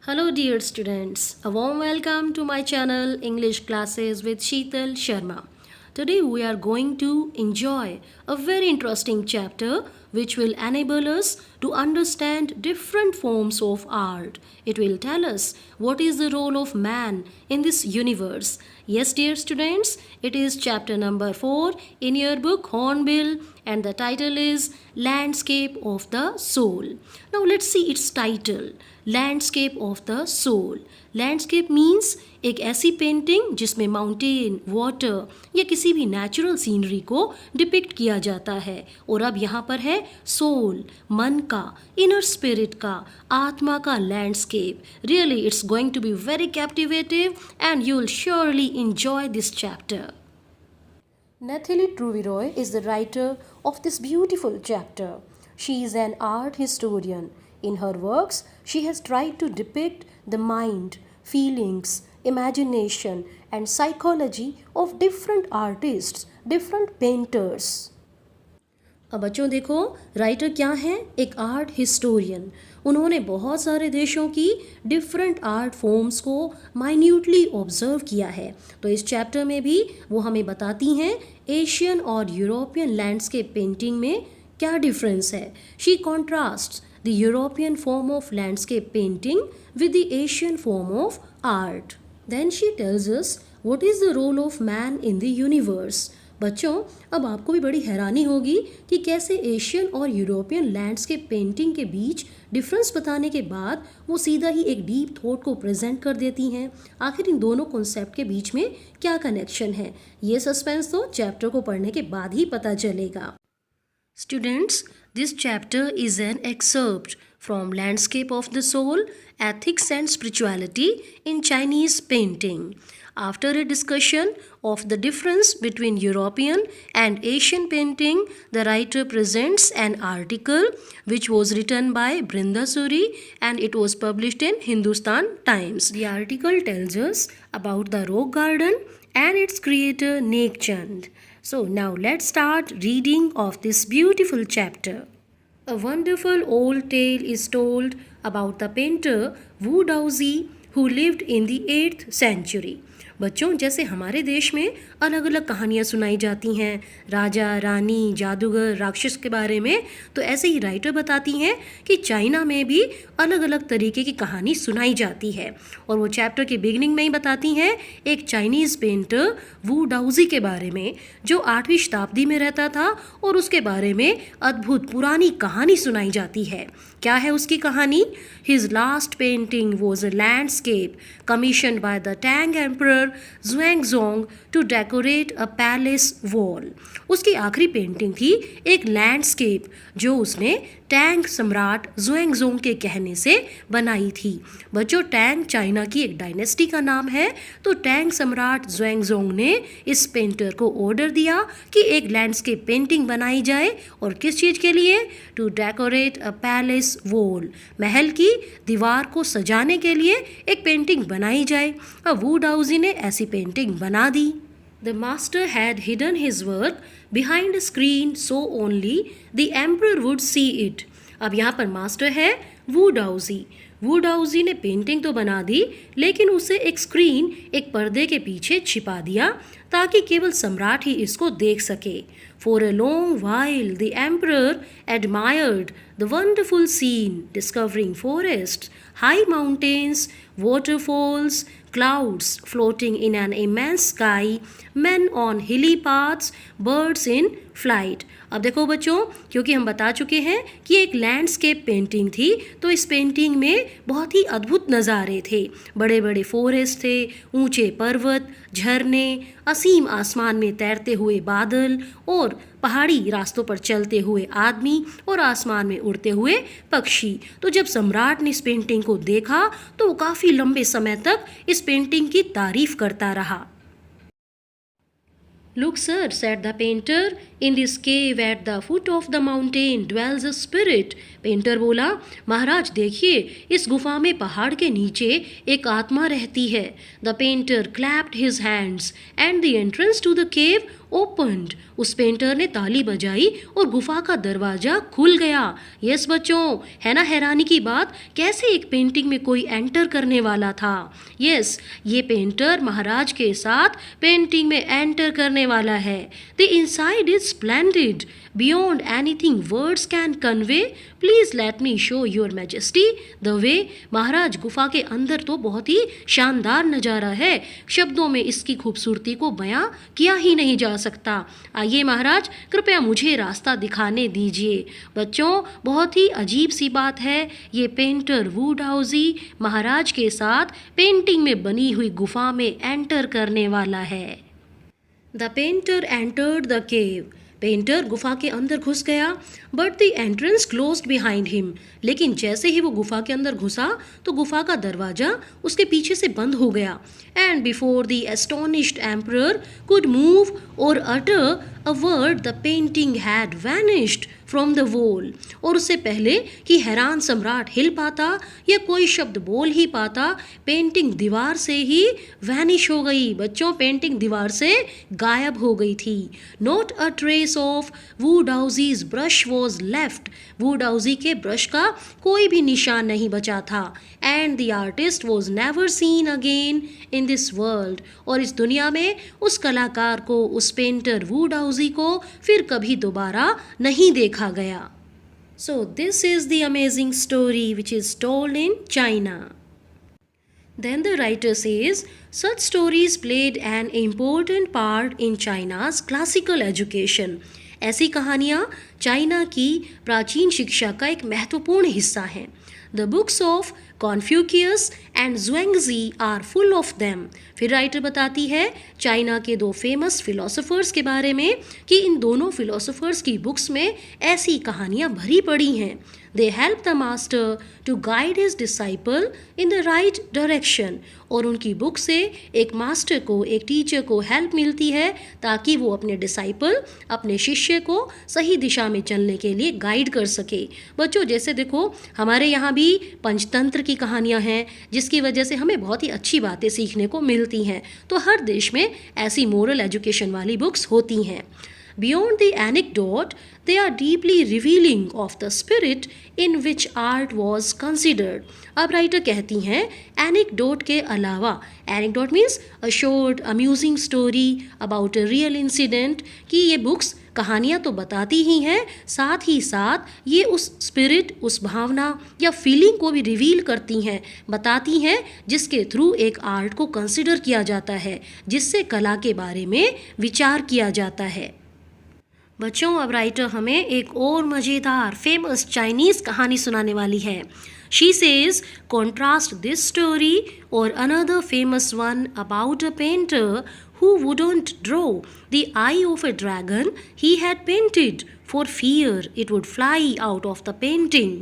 Hello, dear students. A warm welcome to my channel English Classes with Sheetal Sharma. Today, we are going to enjoy a very interesting chapter which will enable us to understand different forms of art. It will tell us what is the role of man in this universe. Yes, dear students, it is chapter number 4 in your book Hornbill, and the title is Landscape of the Soul. Now, let's see its title. Landscape of the soul. Landscape means एक ऐसी painting जिसमें mountain, water या किसी भी natural scenery को depict किया जाता है. और अब यहाँ पर है सोल, मन का, इनर स्पिरिट का, आत्मा का landscape. Really it's going to be very captivative and you will surely enjoy this chapter. Nathalie Trouviroy is the writer of this beautiful chapter. She is an art historian. In her works, she has tried to depict the mind, feelings, imagination, and psychology of different artists, different painters. अब बच्चों देखो, writer क्या हैं? एक art historian. उन्होंने बहुत सारे देशों की डिफरेंट आर्ट फॉर्म्स को माइन्यूटली ऑब्जर्व किया है. तो इस चैप्टर में भी वो हमें बताती हैं एशियन और यूरोपियन लैंडस्केप पेंटिंग में क्या डिफरेंस है. She contrasts the European form of landscape painting with the Asian form of art. Then she tells us what is the role of man in the universe. बच्चों, अब आपको भी बड़ी हैरानी होगी कि कैसे एशियन और यूरोपियन लैंडस्केप पेंटिंग के बीच डिफरेंस बताने के बाद वो सीधा ही एक डीप थॉट को प्रेजेंट कर देती हैं. आखिर इन दोनों कॉन्सेप्ट के बीच में क्या कनेक्शन है, ये सस्पेंस तो चैप्टर को पढ़ने के बाद ही पता चलेगा. Students, this chapter is an excerpt from Landscape of the Soul, Ethics and Spirituality in Chinese Painting. After a discussion of the difference between European and Asian painting, the writer presents an article which was written by Brinda Suri and it was published in Hindustan Times. The article tells us about the rock garden and its creator Nek Chand. So now let's start reading of this beautiful chapter. A wonderful old tale is told about the painter Wu Daozi who lived in the 8th century. बच्चों, जैसे हमारे देश में अलग अलग कहानियाँ सुनाई जाती हैं राजा, रानी, जादूगर, राक्षस के बारे में, तो ऐसे ही राइटर बताती हैं कि चाइना में भी अलग अलग तरीके की कहानी सुनाई जाती है. और वो चैप्टर के बिगिनिंग में ही बताती हैं एक चाइनीज़ पेंटर वू डाउजी के बारे में जो 8वीं शताब्दी में रहता था और उसके बारे में अद्भुत पुरानी कहानी सुनाई जाती है. क्या है उसकी कहानी? His last painting was a landscape commissioned by the Tang emperor Xuanzong to decorate a palace wall. उसकी आखिरी पेंटिंग थी एक लैंडस्केप जो उसने टैंग सम्राट ज़ुएंगज़ोंग के कहने से बनाई थी. बच्चों, टैंग चाइना की एक डायनेस्टी का नाम है. तो टैंग सम्राट ज़ुएंगज़ोंग ने इस पेंटर को ऑर्डर दिया कि एक लैंडस्केप पेंटिंग बनाई जाए. और किस चीज़ के लिए? To decorate a palace wall, महल की दीवार को सजाने के लिए एक पेंटिंग बनाई जाए. अब वू डाउजी ने ऐसी पेंटिंग बना दी. The master had hidden his work behind a screen so only the emperor would see it. अब यहाँ पर मास्टर है वू डाउजी. वू डाउजी ने पेंटिंग तो बना दी लेकिन उसे एक स्क्रीन, एक पर्दे के पीछे छिपा दिया ताकि केवल सम्राट ही इसको देख सके. For a long while the emperor admired the wonderful scene, discovering forests, high mountains, waterfalls, clouds floating in an immense sky, men on hilly paths, birds in flight. अब देखो बच्चों, क्योंकि हम बता चुके हैं कि एक लैंडस्केप पेंटिंग थी तो इस पेंटिंग में बहुत ही अद्भुत नज़ारे थे. बड़े बड़े फॉरेस्ट थे, ऊंचे पर्वत, झरने, असीम आसमान में तैरते हुए बादल और पहाड़ी रास्तों पर चलते हुए आदमी और आसमान में उड़ते हुए पक्षी. तो जब सम्राट ने इस पेंटिंग को देखा तो वो काफ़ी लंबे समय तक इस पेंटिंग की तारीफ करता रहा. Look, sir, said the painter, in this cave at the foot of the mountain dwells a spirit. Painter बोला, महाराज देखिए, इस गुफा में पहाड़ के नीचे एक आत्मा रहती है. The painter clapped his hands and the entrance to the cave opened. उस पेंटर ने ताली बजाई और गुफा का दरवाजा खुल गया. यस बच्चों, है ना हैरानी की बात, कैसे एक पेंटिंग में कोई एंटर करने वाला था. यस, ये पेंटर महाराज के साथ पेंटिंग में एंटर करने वाला है. The inside is splendid beyond anything words can convey. Please let me show your majesty the way. महाराज, गुफा के अंदर तो बहुत ही शानदार नज़ारा है, शब्दों में इसकी खूबसूरती को बयां किया ही नहीं जा सकता. आइए महाराज, कृपया मुझे रास्ता दिखाने दीजिए. बच्चों, बहुत ही अजीब सी बात है, ये पेंटर वुडाउजी महाराज के साथ पेंटिंग में बनी हुई गुफा में एंटर करने वाला है. The painter entered the cave. Painter गुफा के अंदर घुस गया. But the entrance closed behind him. लेकिन जैसे ही वो गुफा के अंदर घुसा तो गुफा का दरवाजा उसके पीछे से बंद हो गया. And before the astonished emperor could move or utter a word the painting had vanished from the wall. और उससे पहले कि हैरान सम्राट हिल पाता या कोई शब्द बोल ही पाता, पेंटिंग दीवार से ही वैनिश हो गई. बच्चों, पेंटिंग दीवार से गायब हो गई थी. Not a trace of Wu Daozi's brush was left. Wu Daozi के ब्रश का कोई भी निशान नहीं बचा था. And the artist was never seen again in this world. और इस दुनिया में उस कलाकार को, उस पेंटर वुडाउजी को फिर कभी दोबारा नहीं देखा गया. So this is the amazing story which is told in China. Then the writer says, such stories played an important part in China's classical education. ऐसी कहानियाँ चाइना की प्राचीन शिक्षा का एक महत्वपूर्ण हिस्सा हैं. The books of Confucius and Zhuangzi are full of them. फिर राइटर बताती है चाइना के दो फेमस फिलोसोफर्स के बारे में कि इन दोनों फिलोसोफर्स की बुक्स में ऐसी कहानियाँ भरी पड़ी हैं. They help the master to guide his disciple in the right direction. और उनकी बुक से एक मास्टर को, एक टीचर को हेल्प मिलती है ताकि वो अपने डिसाइपल, अपने शिष्य को सही दिशा में चलने के लिए गाइड कर सके. बच्चों, जैसे देखो हमारे यहाँ भी पंचतंत्र की कहानियाँ हैं जिसकी वजह से हमें बहुत ही अच्छी बातें सीखने को मिलती हैं. तो हर देश में ऐसी मोरल एजुकेशन वाली बुक्स होती हैं. Beyond the anecdote, they are deeply revealing of the spirit in which art was considered. अब राइटर कहती हैं एनेक्डोट के अलावा, anecdote means a short amusing story about a real incident, कि ये बुक्स कहानियाँ तो बताती ही हैं, साथ ही साथ ये उस स्पिरिट, उस भावना या फीलिंग को भी रिवील करती हैं, बताती हैं, जिसके थ्रू एक आर्ट को कंसिडर किया जाता है, जिससे कला के बारे में विचार किया जाता है. बच्चों, अब राइटर हमें एक और मज़ेदार फेमस चाइनीज़ कहानी सुनाने वाली है. She says, contrast this story or another famous one about a painter who wouldn't draw the eye of a dragon he had painted for fear it would fly out of the painting.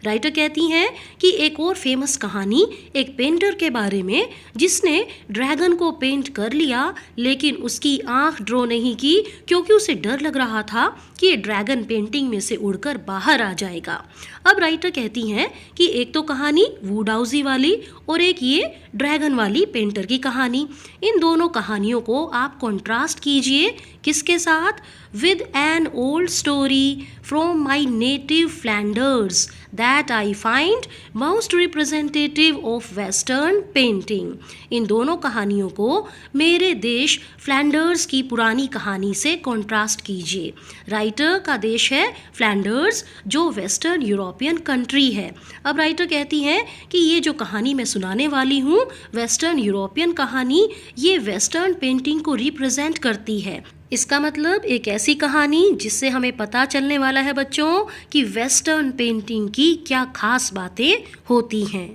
Writer कहती हैं कि एक और famous कहानी एक painter के बारे में जिसने ड्रैगन को पेंट कर लिया लेकिन उसकी आंख ड्रॉ नहीं की क्योंकि उसे डर लग रहा था कि ये ड्रैगन पेंटिंग में से उड़कर बाहर आ जाएगा. अब राइटर कहती हैं कि एक तो कहानी वुडाउजी वाली और एक ये ड्रैगन वाली पेंटर की कहानी. इन दोनों कहानियों को आप कॉन्ट्रास्ट कीजिए किसके साथ? With an old story from my native Flanders that I find most representative of western painting. इन दोनों कहानियों को मेरे देश फ्लैंडर्स की पुरानी कहानी से कॉन्ट्रास्ट कीजिए. राइटर का देश है फ्लैंडर्स, जो वेस्टर्न यूरोपियन कंट्री है. अब राइटर कहती हैं कि ये जो कहानी मैं सुनाने वाली हूँ, वेस्टर्न यूरोपियन कहानी, ये वेस्टर्न पेंटिंग को रिप्रेजेंट करती है. इसका मतलब एक ऐसी कहानी जिससे हमें पता चलने वाला है बच्चों कि वेस्टर्न पेंटिंग की क्या खास बातें होती हैं.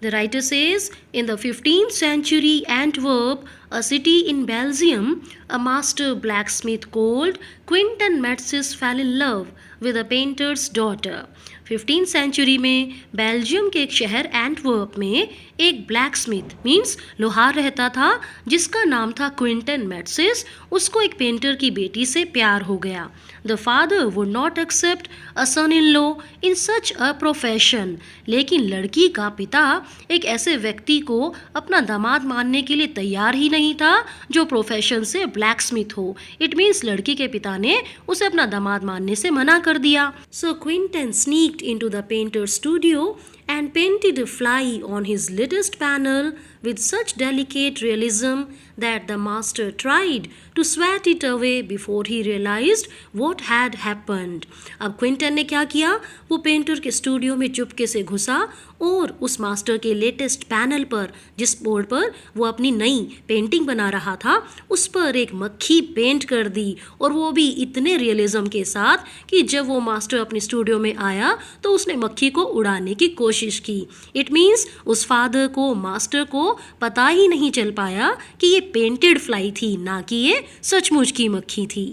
The writer says, in the 15th century Antwerp, a city in Belgium, a master blacksmith called Quentin Metsis fell in love with a painter's daughter. 15th century में बेल्जियम के एक शहर एंटवर्प में एक ब्लैक स्मिथ मीन्स लोहार रहता था जिसका नाम था क्विंटन मैट्सिस। उसको एक पेंटर की बेटी से प्यार हो गया। The father would not accept a son in law in such a profession. लेकिन लड़की का पिता एक ऐसे व्यक्ति को अपना दामाद मानने के लिए तैयार ही नहीं था जो प्रोफेशन से ब्लैक स्मिथ हो। इट मीन्स लड़की के पिता ने उसे अपना दामाद मानने से मना कर दिया। सो Quinton sneaked into the painter's studio and painted a fly on his latest panel with such delicate realism that the master tried to swat it away before he realized what had happened. अब Quinton ने क्या किया, वो painter के studio में चुपके से घुसा और उस मास्टर के लेटेस्ट पैनल पर, जिस बोर्ड पर वो अपनी नई पेंटिंग बना रहा था, उस पर एक मक्खी पेंट कर दी, और वो भी इतने रियलिज्म के साथ कि जब वो मास्टर अपने स्टूडियो में आया तो उसने मक्खी को उड़ाने की कोशिश की। इट मीन्स उस फादर को, मास्टर को पता ही नहीं चल पाया कि ये पेंटेड फ्लाई थी, ना कि ये सचमुच की मक्खी थी।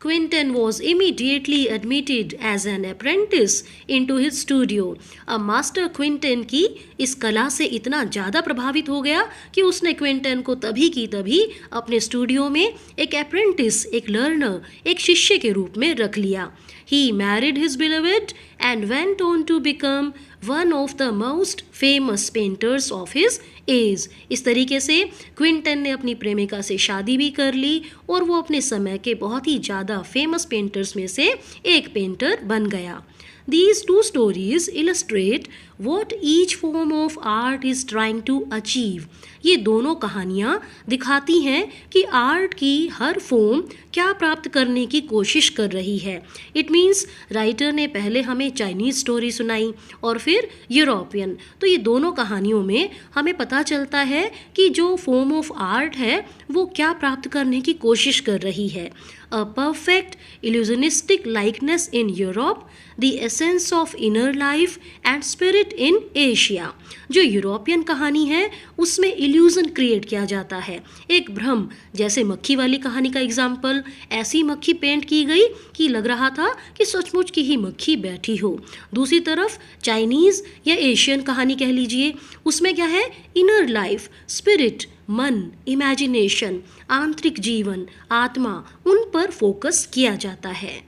Quinton was immediately admitted as an apprentice into his studio. अब मास्टर क्विंटन की इस कला से इतना ज़्यादा प्रभावित हो गया कि उसने क्विंटन को तभी की तभी अपने स्टूडियो में एक अप्रेंटिस, एक लर्नर, एक शिष्य के रूप में रख लिया। He married his beloved and went on to become one of the most famous painters of his age. इस तरीके से क्विंटन ने अपनी प्रेमिका से शादी भी कर ली और वो अपने समय के बहुत ही ज़्यादा फेमस पेंटर्स में से एक पेंटर बन गया। These two stories illustrate what each form of art is trying to achieve. ये दोनों कहानियाँ दिखाती हैं कि आर्ट की हर फॉर्म क्या प्राप्त करने की कोशिश कर रही है। इट मीन्स राइटर ने पहले हमें चाइनीज़ स्टोरी सुनाई और फिर यूरोपियन। तो ये दोनों कहानियों में हमें पता चलता है कि जो फॉर्म ऑफ आर्ट है वो क्या प्राप्त करने की कोशिश कर रही है। A perfect illusionistic likeness in Europe, the essence of inner life and spirit in Asia. जो यूरोपियन कहानी है उसमें इल्यूजन क्रिएट किया जाता है, एक भ्रम, जैसे मक्खी वाली कहानी का एग्जाम्पल, ऐसी मक्खी पेंट की गई कि लग रहा था कि सचमुच की ही मक्खी बैठी हो। दूसरी तरफ चाइनीज़ या एशियन कहानी कह लीजिए, उसमें क्या है, इनर लाइफ, स्पिरिट, मन, इमेजिनेशन, आंतरिक जीवन, आत्मा, उन पर फोकस किया जाता है।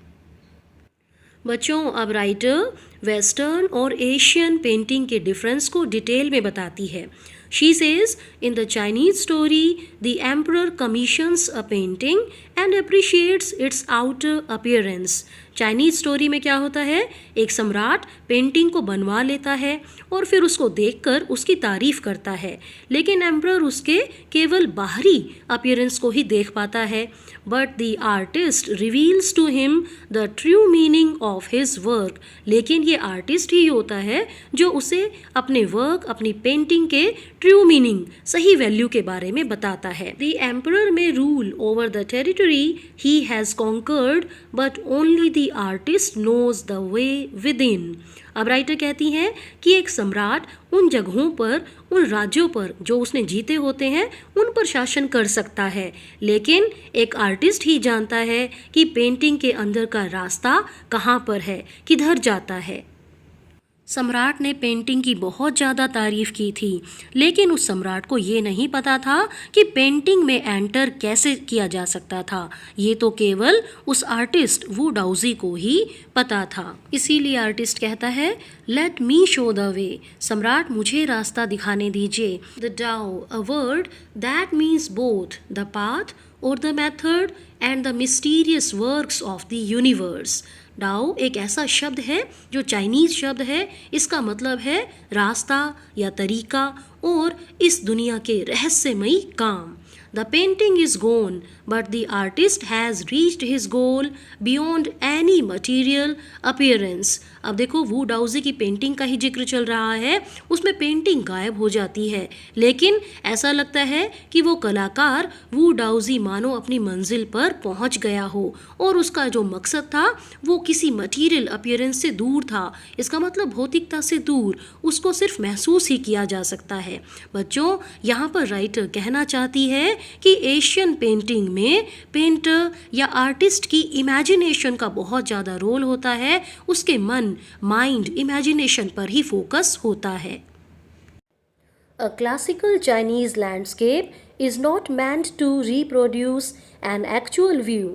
बच्चों, अब राइटर वेस्टर्न और एशियन पेंटिंग के डिफरेंस को डिटेल में बताती है। She says, in the Chinese story, the emperor commissions a painting and appreciates its outer appearance. Chinese story में क्या होता है, एक सम्राट पेंटिंग को बनवा लेता है और फिर उसको देखकर उसकी तारीफ करता है, लेकिन एम्परर उसके केवल बाहरी अपीयरेंस को ही देख पाता है। But the artist reveals to him the true meaning of his work. लेकिन ये आर्टिस्ट ही होता है जो उसे अपने वर्क, अपनी पेंटिंग के ट्रू मीनिंग, सही वैल्यू के बारे में बताता है। The emperor may rule over the territory he has conquered but only the artist knows the way within. अब राइटर कहती हैं कि एक सम्राट उन जगहों पर, उन राज्यों पर जो उसने जीते होते हैं, उन पर शासन कर सकता है, लेकिन एक आर्टिस्ट ही जानता है कि पेंटिंग के अंदर का रास्ता कहाँ पर है, किधर जाता है। सम्राट ने पेंटिंग की बहुत ज़्यादा तारीफ की थी, लेकिन उस सम्राट को ये नहीं पता था कि पेंटिंग में एंटर कैसे किया जा सकता था। ये तो केवल उस आर्टिस्ट वू डाउजी को ही पता था। इसीलिए आर्टिस्ट कहता है, let me show the way. सम्राट, मुझे रास्ता दिखाने दीजिए। The Dao, a word that means both the path और the method and the mysterious works of the universe. Dao एक ऐसा शब्द है जो चाइनीज़ शब्द है, इसका मतलब है रास्ता या तरीका और इस दुनिया के रहस्यमयी काम। The painting is gone, but the artist has reached his goal beyond any material appearance. अब देखो, वू डाउजी की पेंटिंग का ही जिक्र चल रहा है, उसमें पेंटिंग गायब हो जाती है, लेकिन ऐसा लगता है कि वो कलाकार वू डाउजी मानो अपनी मंजिल पर पहुंच गया हो और उसका जो मकसद था वो किसी मटीरियल अपीयरेंस से दूर था। इसका मतलब भौतिकता से दूर, उसको सिर्फ महसूस ही किया जा सकता है। बच्चों, यहाँ पर राइटर कहना चाहती है कि एशियन पेंटिंग में पेंटर या आर्टिस्ट की इमेजिनेशन का बहुत ज़्यादा रोल होता है, उसके माइंड इमेजिनेशन पर ही फोकस होता है। A classical Chinese landscape is not meant to reproduce an actual view,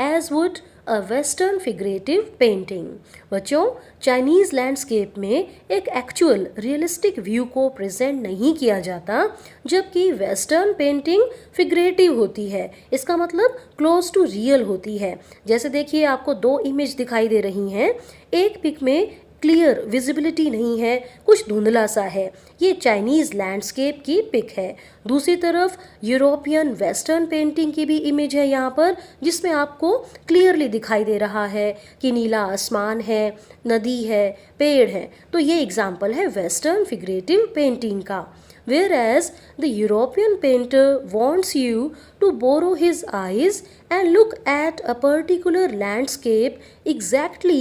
as would a Western figurative painting. बच्चों, चाइनीज़ लैंडस्केप में एक एक्चुअल रियलिस्टिक व्यू को प्रेजेंट नहीं किया जाता, जबकि वेस्टर्न पेंटिंग फिगरेटिव होती है। इसका मतलब क्लोज टू रियल होती है। जैसे देखिए, आपको दो इमेज दिखाई दे रही हैं। एक पिक में क्लियर विजिबिलिटी नहीं है, कुछ धुंधला सा है, ये चाइनीज़ लैंडस्केप की पिक है। दूसरी तरफ यूरोपियन वेस्टर्न पेंटिंग की भी इमेज है यहाँ पर, जिसमें आपको क्लियरली दिखाई दे रहा है कि नीला आसमान है, नदी है, पेड़ है। तो ये एग्जाम्पल है वेस्टर्न फिगरेटिव पेंटिंग का। Whereas the European painter wants you to borrow his eyes and look at a particular landscape exactly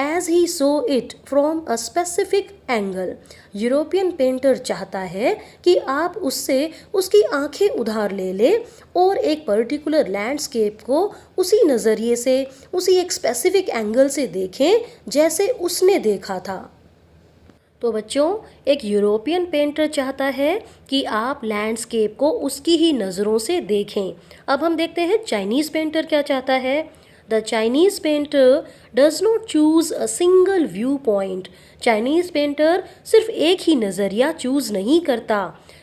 as he saw it from a specific angle. European painter चाहता है कि आप उससे उसकी आंखें उधार ले ले और एक पर्टिकुलर लैंडस्केप को उसी नज़रिए से, उसी एक स्पेसिफिक एंगल से देखें जैसे उसने देखा था। तो बच्चों, एक यूरोपियन पेंटर चाहता है कि आप लैंडस्केप को उसकी ही नज़रों से देखें। अब हम देखते हैं चाइनीज़ पेंटर क्या चाहता है। The Chinese painter does not choose a single view point. Chinese painter सिर्फ एक ही नज़रिया चूज़ नहीं करता।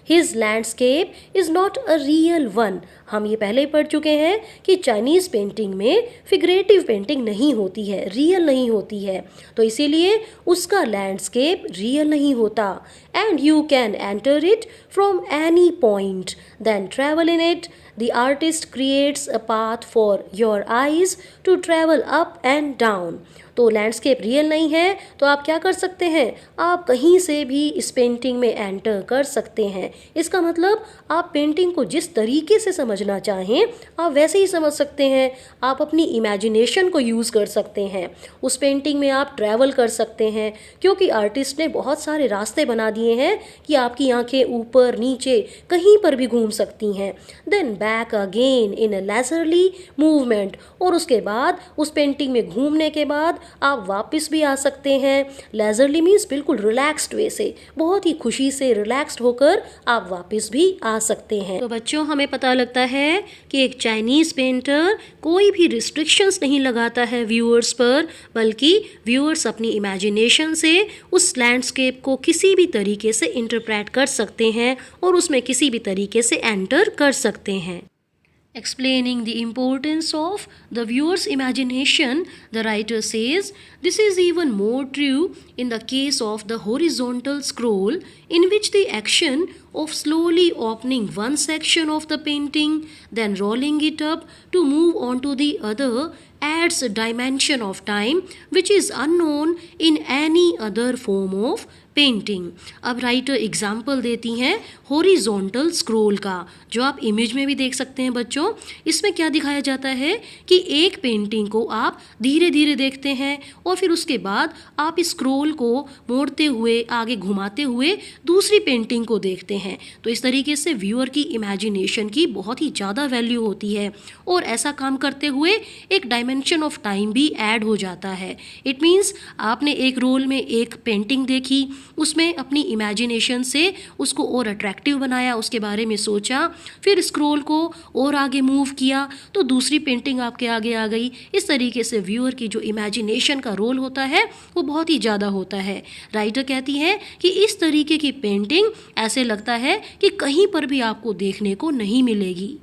His landscape is not a real one. हम ये पहले ही पढ़ चुके हैं कि चाइनीज़ पेंटिंग में फिगरेटिव पेंटिंग नहीं होती है, रियल नहीं होती है, तो इसीलिए उसका लैंडस्केप रियल नहीं होता। And you can enter it from any point, then travel in it. The artist creates a path for your eyes to travel up and down. तो लैंडस्केप रियल नहीं है, तो आप क्या कर सकते हैं, आप कहीं से भी इस पेंटिंग में एंटर कर सकते हैं। इसका मतलब आप पेंटिंग को जिस तरीके से समझना चाहें आप वैसे ही समझ सकते हैं। आप अपनी इमेजिनेशन को यूज़ कर सकते हैं, उस पेंटिंग में आप ट्रैवल कर सकते हैं, क्योंकि आर्टिस्ट ने बहुत सारे रास्ते बना दिए हैं कि आपकी आंखें ऊपर नीचे कहीं पर भी घूम सकती हैं। Then back again in a leisurely movement, और उसके बाद उस पेंटिंग में घूमने के बाद आप वापस भी आ सकते हैं। लेजरली मीन्स बिल्कुल रिलैक्स्ड वे से, बहुत ही खुशी से रिलैक्स्ड होकर आप वापस भी आ सकते हैं। तो बच्चों, हमें पता लगता है कि एक चाइनीज़ पेंटर कोई भी रिस्ट्रिक्शंस नहीं लगाता है व्यूअर्स पर, बल्कि व्यूअर्स अपनी इमेजिनेशन से उस लैंडस्केप को किसी भी तरीके से इंटरप्रेट कर सकते हैं और उसमें किसी भी तरीके से एंटर कर सकते हैं। Explaining the importance of the viewer's imagination, the writer says, this is even more true in the case of the horizontal scroll, in which the action of slowly opening one section of the painting, then rolling it up to move on to the other, adds a dimension of time which is unknown in any other form of painting. अब writer example देती हैं horizontal scroll का, जो आप image में भी देख सकते हैं बच्चों। इसमें क्या दिखाया जाता है कि एक पेंटिंग को आप धीरे धीरे देखते हैं और फिर उसके बाद आप इस स्क्रॉल को मोड़ते हुए, आगे घुमाते हुए दूसरी पेंटिंग को देखते हैं। तो इस तरीके से व्यूअर की इमेजिनेशन की बहुत ही ज़्यादा वैल्यू होती है, और ऐसा काम करते हुए एक डायमेंशन ऑफ टाइम भी ऐड हो जाता है। इट मीन्स आपने एक रोल में एक पेंटिंग देखी, उसमें अपनी इमेजिनेशन से उसको और अट्रैक्टिव बनाया, उसके बारे में सोचा, फिर स्क्रॉल को और आगे मूव किया तो दूसरी पेंटिंग आपके आगे आ गई। इस तरीके से व्यूअर की जो इमेजिनेशन का रोल होता है वो बहुत ही ज़्यादा होता है। राइटर कहती है कि इस तरीके की पेंटिंग ऐसे लगता है कि कहीं पर भी आपको देखने को नहीं मिलेगी।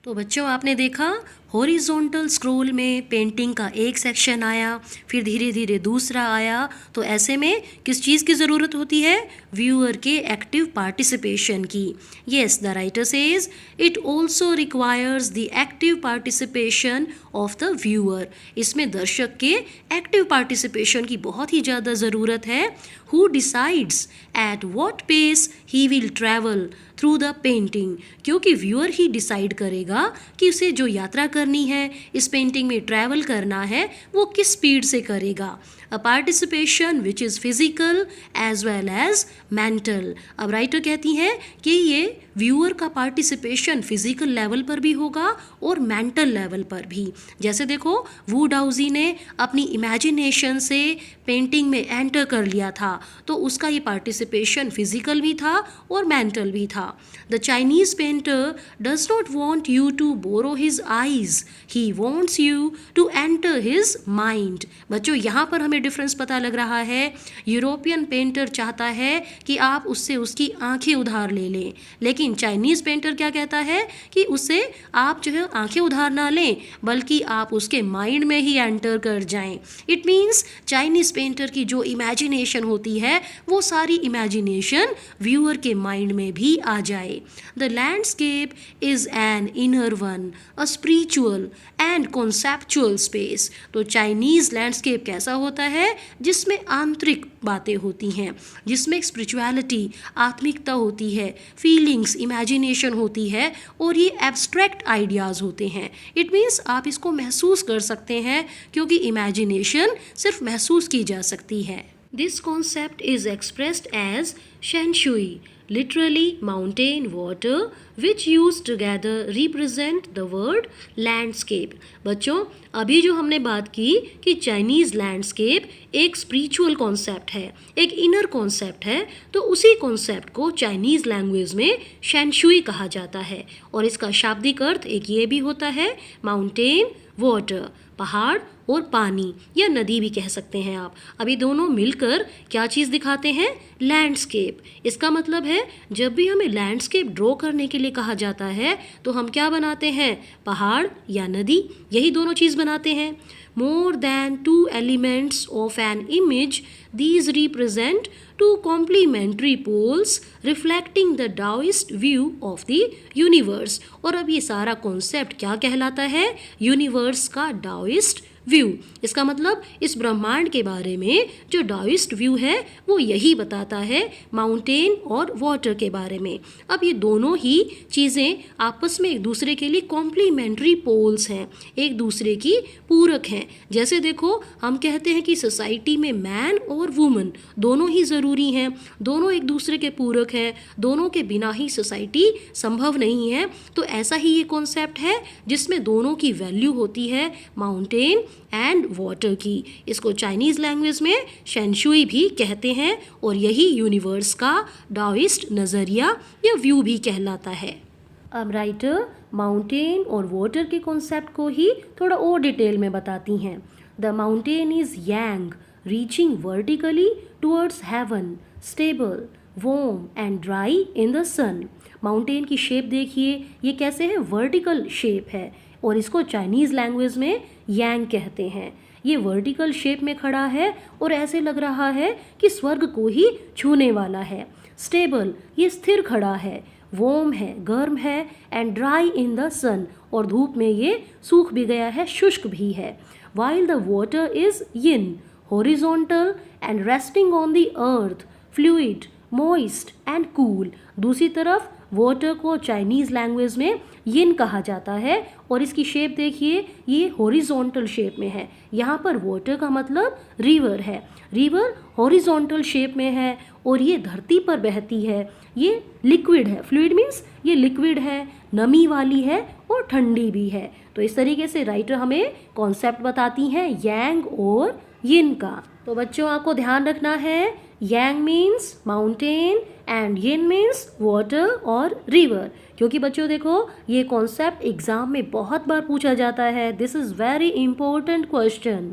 तो बच्चों, आपने देखा हॉरिजॉन्टल स्क्रॉल में पेंटिंग का एक सेक्शन आया, फिर धीरे धीरे दूसरा आया, तो ऐसे में किस चीज़ की ज़रूरत होती है, व्यूअर के एक्टिव पार्टिसिपेशन की। Yes, the writer says it also requires the active participation of the viewer. इसमें दर्शक के एक्टिव पार्टिसिपेशन की बहुत ही ज़्यादा ज़रूरत है। Who decides at what pace he will travel through the painting, क्योंकि व्यूअर ही डिसाइड करेगा कि उसे जो यात्रा करनी है, इस पेंटिंग में ट्रैवल करना है, वो किस स्पीड से करेगा। A participation which is physical as well as mental. अब राइटर कहती हैं कि ये व्यूअर का पार्टिसिपेशन फिजिकल लेवल पर भी होगा और मेंटल लेवल पर भी। जैसे देखो वू डाउजी ने अपनी इमेजिनेशन से पेंटिंग में एंटर कर लिया था, तो उसका ये पार्टिसिपेशन फिजिकल भी था और मेंटल भी था। The Chinese painter does not want you to borrow his eyes, he wants you to enter his mind. बच्चों यहाँ पर हमें डिफरेंस पता लग रहा है। यूरोपियन पेंटर चाहता है कि आप उससे उसकी आंखें उधार ले लें, लेकिन चाइनीज़ पेंटर क्या कहता है कि उससे आप जो है आंखें उधार ना लें, बल्कि आप उसके माइंड में ही एंटर कर जाएं। इट मीन्स चाइनीज़ पेंटर की जो इमेजिनेशन होती है वो सारी इमेजिनेशन व्यूअर के माइंड में भी आ जाए। The landscape is an inner one, a spiritual and conceptual space. तो चाइनीज़ लैंडस्केप कैसा होता है, जिसमें आंतरिक बातें होती हैं, जिसमें स्पिरिचुअलिटी, आत्मिकता होती है, फीलिंग्स, इमेजिनेशन होती है, और ये एब्स्ट्रैक्ट आइडियाज़ होते हैं। इट मीन्स आप इसको महसूस कर सकते हैं, क्योंकि इमेजिनेशन सिर्फ महसूस की जा सकती है। This concept is expressed as shanshui, literally mountain water, which used together represent the word landscape। बच्चों अभी जो हमने बात की कि चाइनीज़ लैंडस्केप एक स्पिरिचुअल कॉन्सेप्ट है, एक इनर कॉन्सेप्ट है, तो उसी कॉन्सेप्ट को चाइनीज़ लैंग्वेज में शेंशुई कहा जाता है, और इसका शाब्दिक अर्थ एक ये भी होता है माउंटेन वाटर, पहाड़ और पानी, या नदी भी कह सकते हैं आप। अभी दोनों मिलकर क्या चीज़ दिखाते हैं, लैंडस्केप। इसका मतलब है जब भी हमें लैंडस्केप ड्रॉ करने के लिए कहा जाता है तो हम क्या बनाते हैं, पहाड़ या नदी, यही दोनों चीज़ बनाते हैं। More than two elements of an image, these represent two complementary poles reflecting the Taoist view of the universe। और अब ये सारा कॉन्सेप्ट क्या कहलाता है, यूनिवर्स का डाओइस्ट व्यू। इसका मतलब इस ब्रह्मांड के बारे में जो डाओइस्ट व्यू है वो यही बताता है माउंटेन और वाटर के बारे में। अब ये दोनों ही चीज़ें आपस में एक दूसरे के लिए कॉम्प्लीमेंट्री पोल्स हैं, एक दूसरे की पूरक हैं। जैसे देखो हम कहते हैं कि सोसाइटी में मैन और वुमन दोनों ही ज़रूरी हैं, दोनों एक दूसरे के पूरक हैं, दोनों के बिना ही सोसाइटी संभव नहीं है। तो ऐसा ही ये कॉन्सेप्ट है जिसमें दोनों की वैल्यू होती है माउंटेन एंड वाटर की। इसको चाइनीज़ लैंग्वेज में शेंशुई भी कहते हैं, और यही यूनिवर्स का डाओइस्ट नज़रिया या व्यू भी कहलाता है। अब राइटर माउंटेन और वाटर के कॉन्सेप्ट को ही थोड़ा और डिटेल में बताती हैं। The mountain is yang, reaching vertically towards heaven, stable, warm and dry in the sun. Mountain की शेप देखिए, ये कैसे है, वर्टिकल शेप है, और इसको चाइनीज़ लैंग्वेज में यांग कहते हैं। ये वर्टिकल शेप में खड़ा है और ऐसे लग रहा है कि स्वर्ग को ही छूने वाला है। स्टेबल, ये स्थिर खड़ा है। वार्म है, गर्म है, एंड ड्राई इन द सन, और धूप में ये सूख भी गया है, शुष्क भी है। While the water is yin, horizontal and resting on the earth, fluid, moist and cool. दूसरी तरफ वाटर को चाइनीज़ लैंग्वेज में यिन कहा जाता है, और इसकी शेप देखिए, ये हॉरिजॉन्टल शेप में है। यहाँ पर वाटर का मतलब रिवर है, रिवर हॉरिजॉन्टल शेप में है और ये धरती पर बहती है। ये लिक्विड है, फ्लूइड मीन्स ये लिक्विड है, नमी वाली है और ठंडी भी है। तो इस तरीके से राइटर हमें कॉन्सेप्ट बताती हैं यांग और यिन का। तो बच्चों आपको ध्यान रखना है, yang means mountain and yin means water और रिवर, क्योंकि बच्चों देखो ये कॉन्सेप्ट एग्जाम में बहुत बार पूछा जाता है। This is very important question.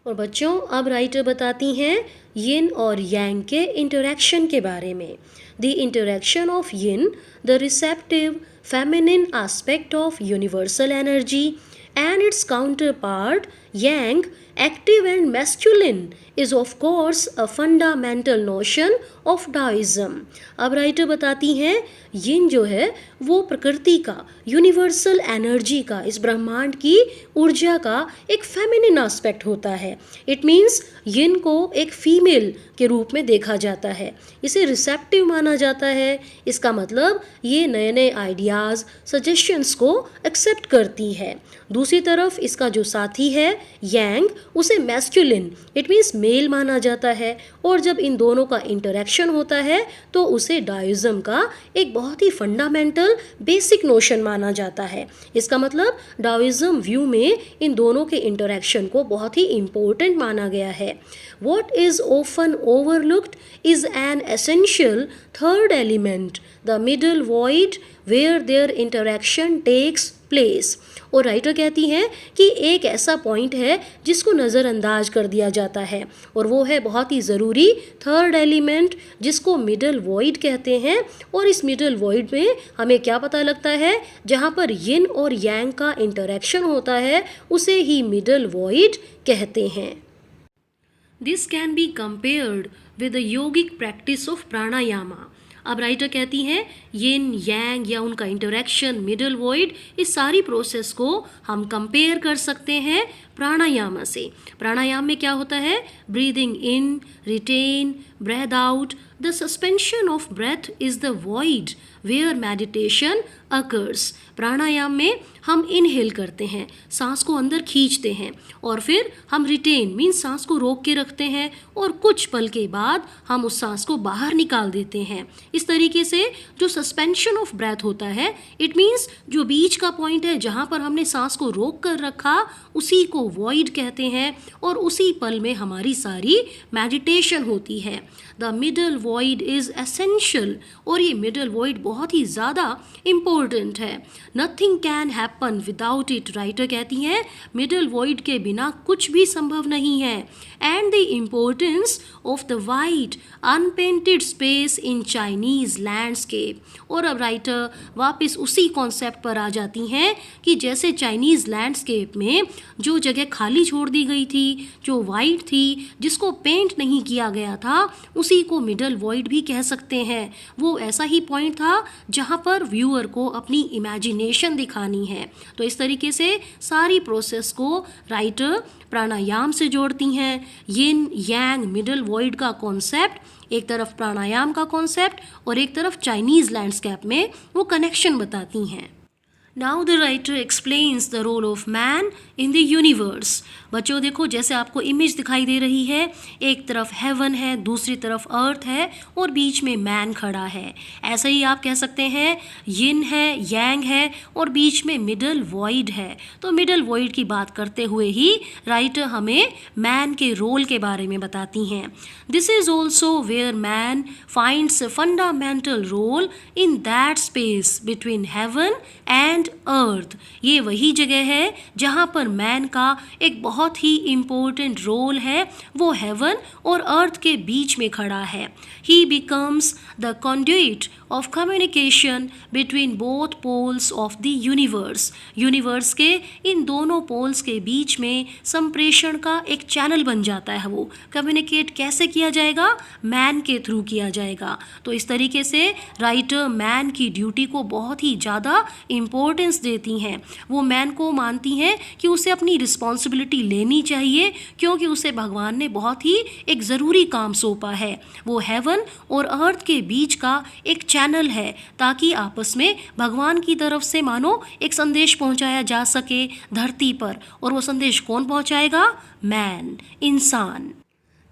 और बच्चों अब राइटर बताती हैं यिन और यांग के इंटरेक्शन के बारे में। The interaction of yin, the receptive feminine aspect of universal energy, and its counterpart yang, active and masculine, is of course a fundamental notion of Taoism। अब राइटर बताती हैं यिन जो है वो प्रकृति का, यूनिवर्सल एनर्जी का, इस ब्रह्मांड की ऊर्जा का एक फेमिनिन एस्पेक्ट होता है। इट मीन्स यिन को एक फीमेल के रूप में देखा जाता है, इसे रिसेप्टिव माना जाता है। इसका मतलब ये नए नए आइडियाज़, सजेशंस को एक्सेप्ट करती है। दूसरी तरफ इसका जो साथी है यांग उसे मैस्कुलिन इट मीन्स मेल माना जाता है, और जब इन दोनों का इंटरेक्शन होता है तो उसे डायोइज्म का एक बहुत ही फंडामेंटल बेसिक नोशन माना जाता है। इसका मतलब डायोइज्म व्यू में इन दोनों के इंटरेक्शन को बहुत ही इम्पोर्टेंट माना गया है। What is often overlooked is an essential third element, the middle void where their interaction takes place। और राइटर कहती हैं कि एक ऐसा पॉइंट है जिसको नज़रअंदाज कर दिया जाता है, और वो है बहुत ही ज़रूरी थर्ड एलिमेंट जिसको मिडल वॉइड कहते हैं। और इस मिडल वॉइड में हमें क्या पता लगता है, जहाँ पर यिन और यांग का इंटरेक्शन होता है उसे ही मिडल वॉइड कहते हैं। This can be compared with the yogic practice of pranayama। अब राइटर कहती हैं यिन यांग या उनका इंटरेक्शन मिडल वॉइड, इस सारी प्रोसेस को हम कंपेयर कर सकते हैं प्राणायाम से। प्राणायाम में क्या होता है, breathing in, retain, breath out. The suspension of breath is the void where meditation occurs. Pranayama में हम इनहेल करते हैं, सांस को अंदर खींचते हैं, और फिर हम रिटेन मीन्स सांस को रोक के रखते हैं, और कुछ पल के बाद हम उस सांस को बाहर निकाल देते हैं। इस तरीके से जो सस्पेंशन ऑफ ब्रेथ होता है, इट मीन्स जो बीच का पॉइंट है जहाँ पर हमने सांस को रोक कर रखा उसी को वॉइड कहते हैं, और उसी पल में हमारी सारी मेडिटेशन होती है। The middle void is essential, और ये मिडल वॉइड बहुत ही ज़्यादा इम्पोर्टेंट है। Nothing can happen without it. Writer कहती हैं मिडल वॉइड के बिना कुछ भी संभव नहीं है। And the importance of the white unpainted space in Chinese landscape. और अब राइटर वापस उसी कॉन्सेप्ट पर आ जाती हैं कि जैसे चाइनीज़ लैंडस्केप में जो जगह खाली छोड़ दी गई थी, जो वाइट थी, जिसको पेंट नहीं किया गया था, उसी को मिडल वॉइड भी कह सकते हैं। वो ऐसा ही पॉइंट था जहाँ पर व्यूअर को अपनी इमेजिनेशन दिखानी है। तो इस तरीके से सारी प्रोसेस को राइटर प्राणायाम से जोड़ती हैं। यिन यांग मिडल वॉइड का कॉन्सेप्ट, एक तरफ प्राणायाम का कॉन्सेप्ट और एक तरफ चाइनीज़ लैंडस्केप में वो कनेक्शन बताती हैं। Now the writer explains the role of man in the universe। बच्चों देखो, जैसे आपको इमेज दिखाई दे रही है, एक तरफ हेवन है, दूसरी तरफ अर्थ है, और बीच में मैन खड़ा है। ऐसे ही आप कह सकते हैं यिन है, यांग है, और बीच में मिडल वॉइड है। तो मिडल वॉइड की बात करते हुए ही राइटर हमें मैन के रोल के बारे में बताती हैं। This is also where man finds a fundamental role in that space between heaven and earth. ये वही जगह है जहाँ पर मैन का एक बहुत ही इम्पोर्टेंट रोल है, वो हेवन और अर्थ के बीच में खड़ा है। ही becomes the conduit of communication between both poles of the universe। Universe के इन दोनों पोल्स के बीच में संप्रेषण का एक चैनल बन जाता है। वो कम्युनिकेट कैसे किया जाएगा, मैन के थ्रू किया जाएगा। तो इस तरीके से राइटर मैन की ड्यूटी को बहुत ही ज़्यादा इम्पोर्टेंस देती हैं। वो मैन को मानती हैं कि उसे अपनी रिस्पॉन्सिबिलिटी लेनी चाहिए, क्योंकि उसे भगवान ने बहुत ही एक ज़रूरी काम सौंपा है। वो हेवन और अर्थ के बीच का एक चैनल है, ताकि आपस में भगवान की तरफ से मानो एक संदेश पहुंचाया जा सके धरती पर। और वो संदेश कौन पहुंचाएगा, मैन, इंसान।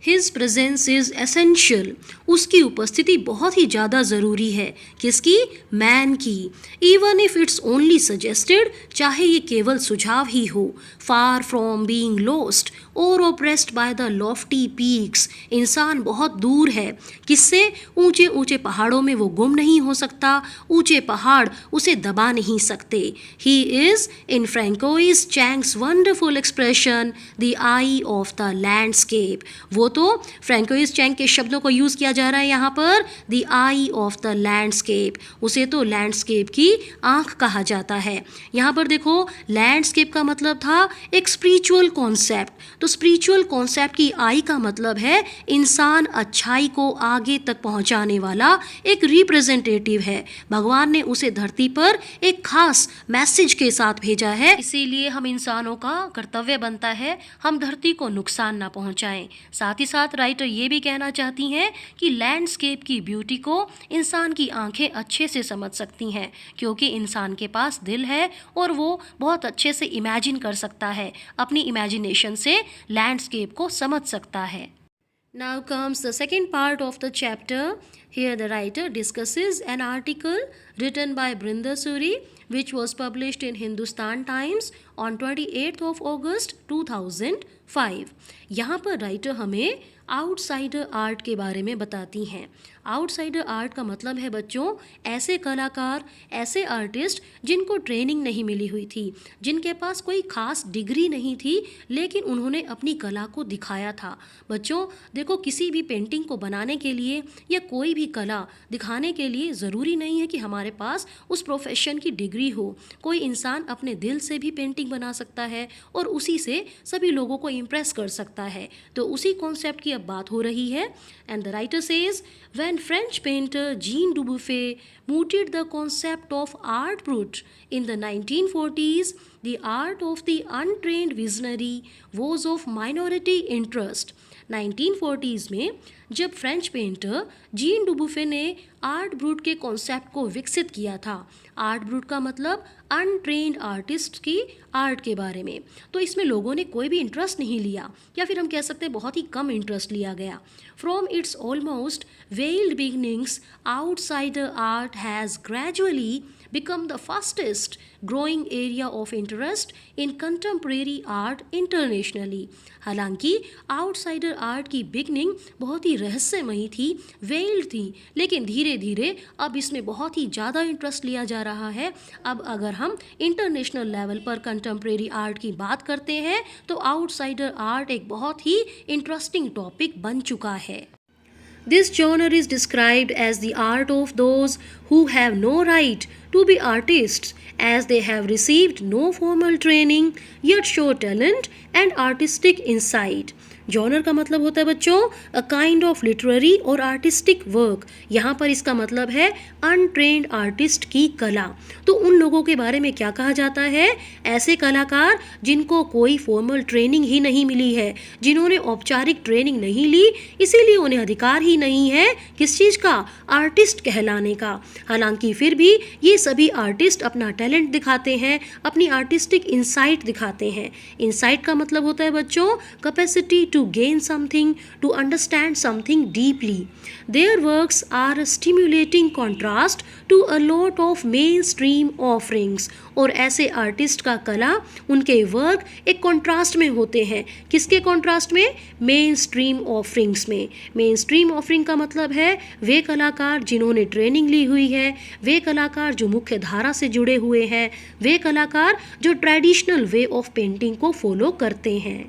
His presence is essential। उसकी उपस्थिति बहुत ही ज़्यादा ज़रूरी है। किसकी, मैन की। Even if it's only suggested, चाहे ये केवल सुझाव ही हो। Far from being lost or oppressed by the lofty peaks। इंसान बहुत दूर है, किससे, ऊंचे ऊंचे पहाड़ों में वो गुम नहीं हो सकता, ऊंचे पहाड़ उसे दबा नहीं सकते। He is in Francois Chang's wonderful expression, the eye of the landscape। वो तो फ्रैंकोइस चैंग के शब्दों को यूज़ किया जा रहा है यहाँ पर, the I of the landscape. उसे तो लैंडस्केप की आँख कहा जाता है। यहाँ पर देखो, लैंडस्केप का मतलब था एक स्पिरिचुअल कॉन्सेप्ट। तो स्पिरिचुअल कॉन्सेप्ट की आई का मतलब है इंसान अच्छाई को आगे तक पहुँचाने वाला एक रिप्रेजेंटेटिव है। भगवान ने उसे धरती पर एक खास मैसेज के साथ भेजा है, इसीलिए हम इंसानों का कर्तव्य बनता है हम धरती को नुकसान ना पहुँचाएं। साथ ही साथ ही साथ राइटर ये भी कहना चाहती हैं कि लैंडस्केप की ब्यूटी को इंसान की आंखें अच्छे से समझ सकती हैं, क्योंकि इंसान के पास दिल है और वो बहुत अच्छे से इमेजिन कर सकता है, अपनी इमेजिनेशन से लैंडस्केप को समझ सकता है। Now comes the second part of the chapter. Here the writer discusses an article written by Brinda Suri which was published in Hindustan Times on 28th of August 2005. यहाँ पर राइटर हमें outsider art के बारे में बताती हैं। Outsider art का मतलब है बच्चों ऐसे कलाकार, ऐसे आर्टिस्ट जिनको ट्रेनिंग नहीं मिली हुई थी, जिनके पास कोई खास डिग्री नहीं थी, लेकिन उन्होंने अपनी कला को दिखाया था। बच्चों देखो, किसी भी पेंटिंग को बनाने के लिए या कोई भी कला दिखाने के लिए ज़रूरी नहीं है कि हमारे पास उस प्रोफेशन की डिग्री हो। कोई इंसान अपने दिल से भी पेंटिंग बना सकता है और उसी से सभी लोगों को इम्प्रेस कर सकता है। तो उसी कॉन्सेप्ट की अब बात हो रही है। And the writer says when French painter Jean Dubuffet mooted the concept of art brut in the 1940s, the art of the untrained visionary was of minority interest. 1940s में जब फ्रेंच पेंटर जीन डुबुफे ने art brute के concept को विकसित किया था, art brute का मतलब अनट्रेन्ड आर्टिस्ट की आर्ट के बारे में, तो इसमें लोगों ने कोई भी इंटरेस्ट नहीं लिया, या फिर हम कह सकते हैं बहुत ही कम इंटरेस्ट लिया गया। From its almost veiled beginnings, outsider art has gradually become the fastest growing area of interest in contemporary art internationally. हालांकि आउटसाइडर आर्ट की बिगनिंग बहुत ही रहस्यमयी थी, वेल्ड थी, लेकिन धीरे धीरे अब इसमें बहुत ही ज़्यादा इंटरेस्ट लिया जा रहा है। अब अगर हम इंटरनेशनल लेवल पर कंटेम्प्रेरी आर्ट की बात करते हैं तो आउटसाइडर आर्ट एक बहुत ही इंटरेस्टिंग टॉपिक बन चुका है। This genre is described as the art of those who have no right to be artists, as they have received no formal training yet show talent and artistic insight. Genre का मतलब होता है बच्चों a kind of literary और artistic work. यहाँ पर इसका मतलब है अनट्रेन्ड आर्टिस्ट की कला। तो उन लोगों के बारे में क्या कहा जाता है? ऐसे कलाकार जिनको कोई फॉर्मल ट्रेनिंग ही नहीं मिली है, जिन्होंने औपचारिक ट्रेनिंग नहीं ली, इसीलिए उन्हें अधिकार ही नहीं है किस चीज़ का? आर्टिस्ट कहलाने का। हालांकि फिर भी ये सभी आर्टिस्ट अपना टैलेंट दिखाते हैं, अपनी आर्टिस्टिक इंसाइट दिखाते हैं। इंसाइट का मतलब होता है बच्चों capacity to gain something, to understand something deeply. Their works are a stimulating contrast to a lot of mainstream offerings. और ऐसे आर्टिस्ट का कला, उनके वर्क एक कॉन्ट्रास्ट में होते हैं। किसके कॉन्ट्रास्ट में? मेन स्ट्रीम ऑफरिंग्स में। मेन स्ट्रीम ऑफरिंग का मतलब है वे कलाकार जिन्होंने ट्रेनिंग ली हुई है, वे कलाकार जो मुख्य धारा से जुड़े हुए हैं, वे कलाकार जो ट्रेडिशनल वे ऑफ पेंटिंग को फॉलो करते हैं।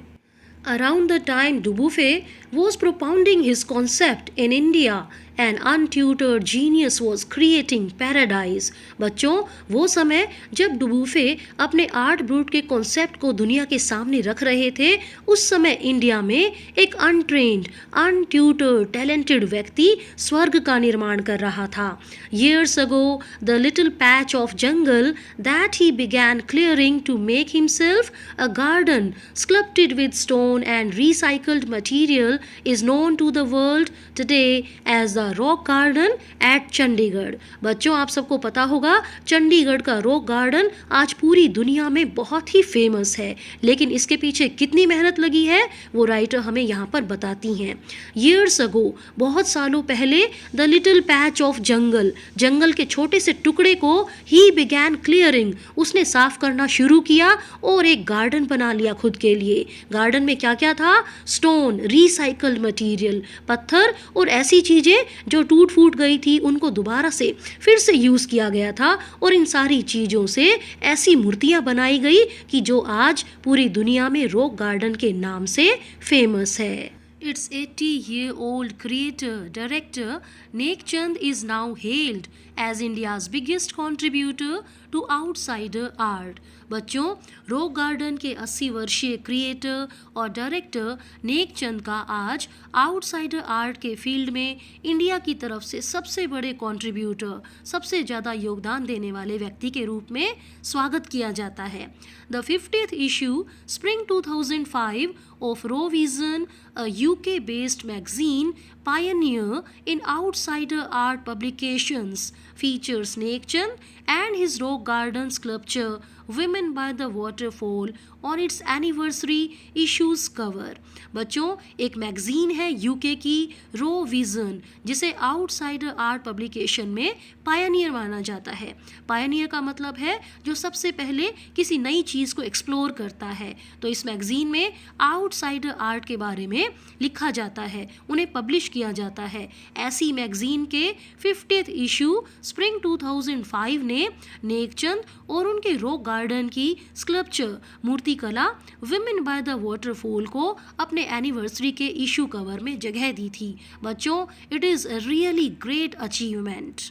Around the time Dubuffet was propounding his concept in India, an untutored genius was creating paradise. बच्चों वो समय जब डुबुफे अपने आर्ट ब्रूट के कॉन्सेप्ट को दुनिया के सामने रख रहे थे, उस समय इंडिया में एक अनट्रेन्ड, अनट्यूटर्ड, टैलेंटेड व्यक्ति स्वर्ग का निर्माण कर रहा था। Years ago, the little patch of jungle that he began clearing to make himself a garden sculpted with stone and recycled material is known to the world today as the rock garden eight Chandigarh. बच्चों आप सबको पता होगा चंडीगढ़ का rock garden आज पूरी दुनिया में बहुत ही फेमस है, लेकिन इसके पीछे कितनी मेहनत लगी है वो राइटर हमें यहाँ पर बताती हैं। ईयर्स अगो, बहुत सालों पहले, द लिटिल पैच ऑफ जंगल, जंगल के छोटे से टुकड़े को ही बिगैन क्लियरिंग, उसने साफ करना शुरू किया और एक गार्डन बना लिया खुद के लिए। गार्डन में क्या क्या था? स्टोन, रिसाइकल्ड मटेरियल, पत्थर और ऐसी चीज़ें जो टूट फूट गई थी उनको दोबारा से फिर से यूज़ किया गया था, और इन सारी चीज़ों से ऐसी मूर्तियां बनाई गई कि जो आज पूरी दुनिया में रॉक गार्डन के नाम से फेमस है। Its 80-year-old creator, director Nek Chand is now hailed as India's biggest contributor to outsider art. बच्चों, रॉक गार्डन के 80 वर्षीय क्रिएटर और डायरेक्टर नेक चंद का आज आउटसाइडर आर्ट के फील्ड में इंडिया की तरफ से सबसे बड़े कंट्रीब्यूटर, सबसे ज़्यादा योगदान देने वाले व्यक्ति के रूप में स्वागत किया जाता है। The 50th issue, Spring 2005 of Raw Vision, a UK-based magazine pioneer in outsider art publications, features Nek Chand and his rock garden sculpture Women by the Waterfall on its anniversary issues cover। बच्चों, एक magazine है UK की रो vision, जिसे outsider art publication में Pioneer माना जाता है। Pioneer का मतलब है जो सबसे पहले किसी नई चीज़ को एक्सप्लोर करता है। तो इस मैगजीन में आउटसाइडर आर्ट के बारे में लिखा जाता है, उन्हें पब्लिश किया जाता है। ऐसी मैगजीन के 50th इशू स्प्रिंग 2005 ने नेक चंद और उनके रॉक गार्डन की स्कल्पचर मूर्ति कला विमेन बाय द वाटरफॉल को अपने एनिवर्सरी के इशू कवर में जगह दी थी। बच्चों, it is a really great achievement.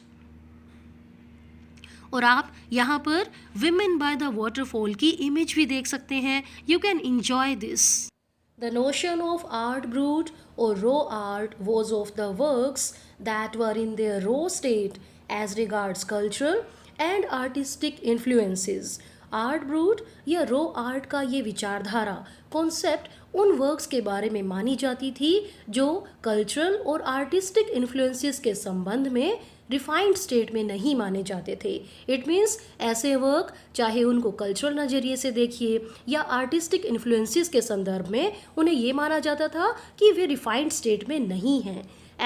और आप यहाँ पर विमेन बाय द वाटरफॉल की इमेज भी देख सकते हैं। You can enjoy this. The notion of art brut or raw art was of the works that were in their raw state as regards cultural and artistic influences. Art brute या रो art का ये विचारधारा, concept उन works के बारे में मानी जाती थी जो कल्चरल और आर्टिस्टिक इन्फ्लुएंसेस के संबंध में रिफाइंड स्टेट में नहीं माने जाते थे। इट मीन्स ऐसे वर्क, चाहे उनको कल्चरल नज़रिए से देखिए या आर्टिस्टिक इन्फ्लुएंसेस के संदर्भ में, उन्हें ये माना जाता था कि वे रिफाइंड स्टेट में नहीं हैं।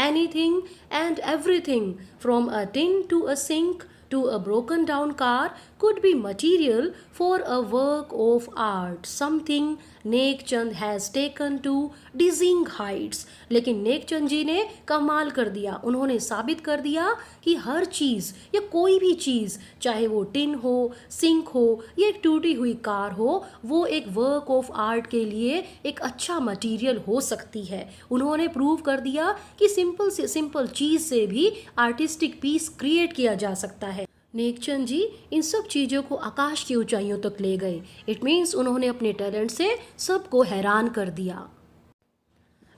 Anything and everything from a tin to a sink to a broken down car could be material for a work of art, something Nek Chand has taken to dizzying heights. लेकिन नेक चंद जी ने कमाल कर दिया, उन्होंने साबित कर दिया कि हर चीज़ या कोई भी चीज़, चाहे वो टिन हो, सिंक हो या एक टूटी हुई कार हो, वो एक वर्क ऑफ आर्ट के लिए एक अच्छा मटेरियल हो सकती है। उन्होंने प्रूव कर दिया कि सिंपल से सिंपल चीज़ से भी आर्टिस्टिक पीस क्रिएट किया जा सकता है। नेक चंद जी इन सब चीज़ों को आकाश की ऊंचाइयों तक ले गए। इट मीन्स उन्होंने अपने टैलेंट से सबको हैरान कर दिया।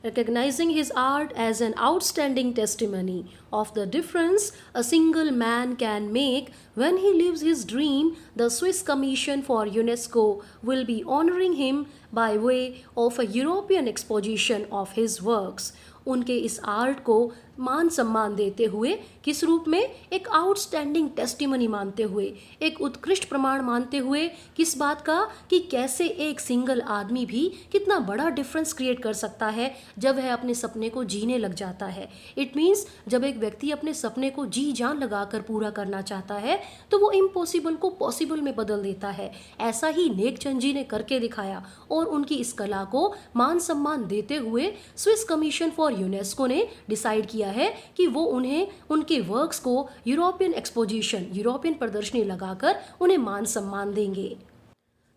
Recognizing his art as an outstanding testimony of the difference a single man can make when he lives his dream, the Swiss Commission for UNESCO will be honoring him by way of a European exposition of his works. उनके इस art को मान सम्मान देते हुए, किस रूप में, एक आउटस्टैंडिंग टेस्टिमनी मानते हुए, एक उत्कृष्ट प्रमाण मानते हुए, किस बात का, कि कैसे एक सिंगल आदमी भी कितना बड़ा डिफरेंस क्रिएट कर सकता है जब वह अपने सपने को जीने लग जाता है। इट मीन्स जब एक व्यक्ति अपने सपने को जी जान लगाकर पूरा करना चाहता है तो वो इम्पॉसिबल को पॉसिबल में बदल देता है। ऐसा ही नेक चंद जी ने करके दिखाया और उनकी इस कला को मान सम्मान देते हुए स्विस कमीशन फॉर यूनेस्को ने डिसाइड किया है कि वो उन्हें, उनके वर्क्स को यूरोपियन एक्सपोजिशन, यूरोपियन प्रदर्शनी लगाकर उन्हें मान सम्मान देंगे।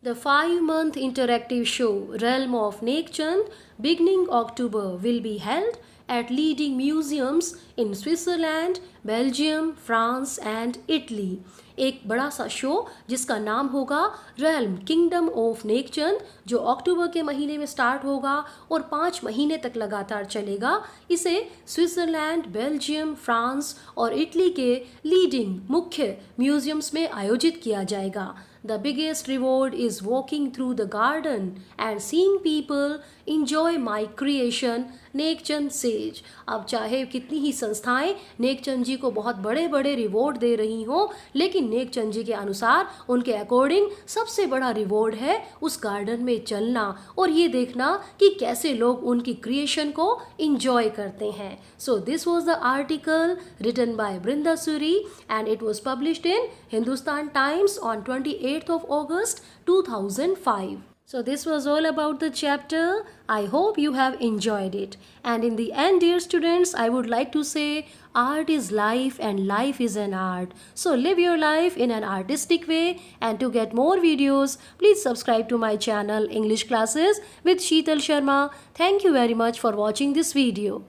The 5-month interactive show Realm of Nek Chand beginning October will be held at leading museums in Switzerland, Belgium, France and Italy. एक बड़ा सा शो जिसका नाम होगा रेल्म किंगडम ऑफ नेक चंद, जो अक्टूबर के महीने में स्टार्ट होगा और 5 महीने तक लगातार चलेगा। इसे स्विट्ज़रलैंड, बेल्जियम, फ्रांस और इटली के लीडिंग मुख्य म्यूजियम्स में आयोजित किया जाएगा। The biggest reward is walking through the garden and seeing people enjoy my creation, neck Chand says. अब चाहे कितनी ही संस्थाएं नेक चंद जी को बहुत बड़े बड़े रिवॉर्ड दे रही हों, लेकिन नेक चंद जी के अनुसार, उनके अकॉर्डिंग सबसे बड़ा रिवॉर्ड है उस गार्डन में चलना और ये देखना कि कैसे लोग उनकी क्रिएशन को इंजॉय करते हैं। So this was the article written by Brinda Suri and it was published in Hindustan Times on 28th of August 2005. So this was all about the chapter. I hope you have enjoyed it. And in the end, dear students, I would like to say art is life and life is an art. So live your life in an artistic way, and to get more videos, please subscribe to my channel English Classes with Sheetal Sharma. Thank you very much for watching this video.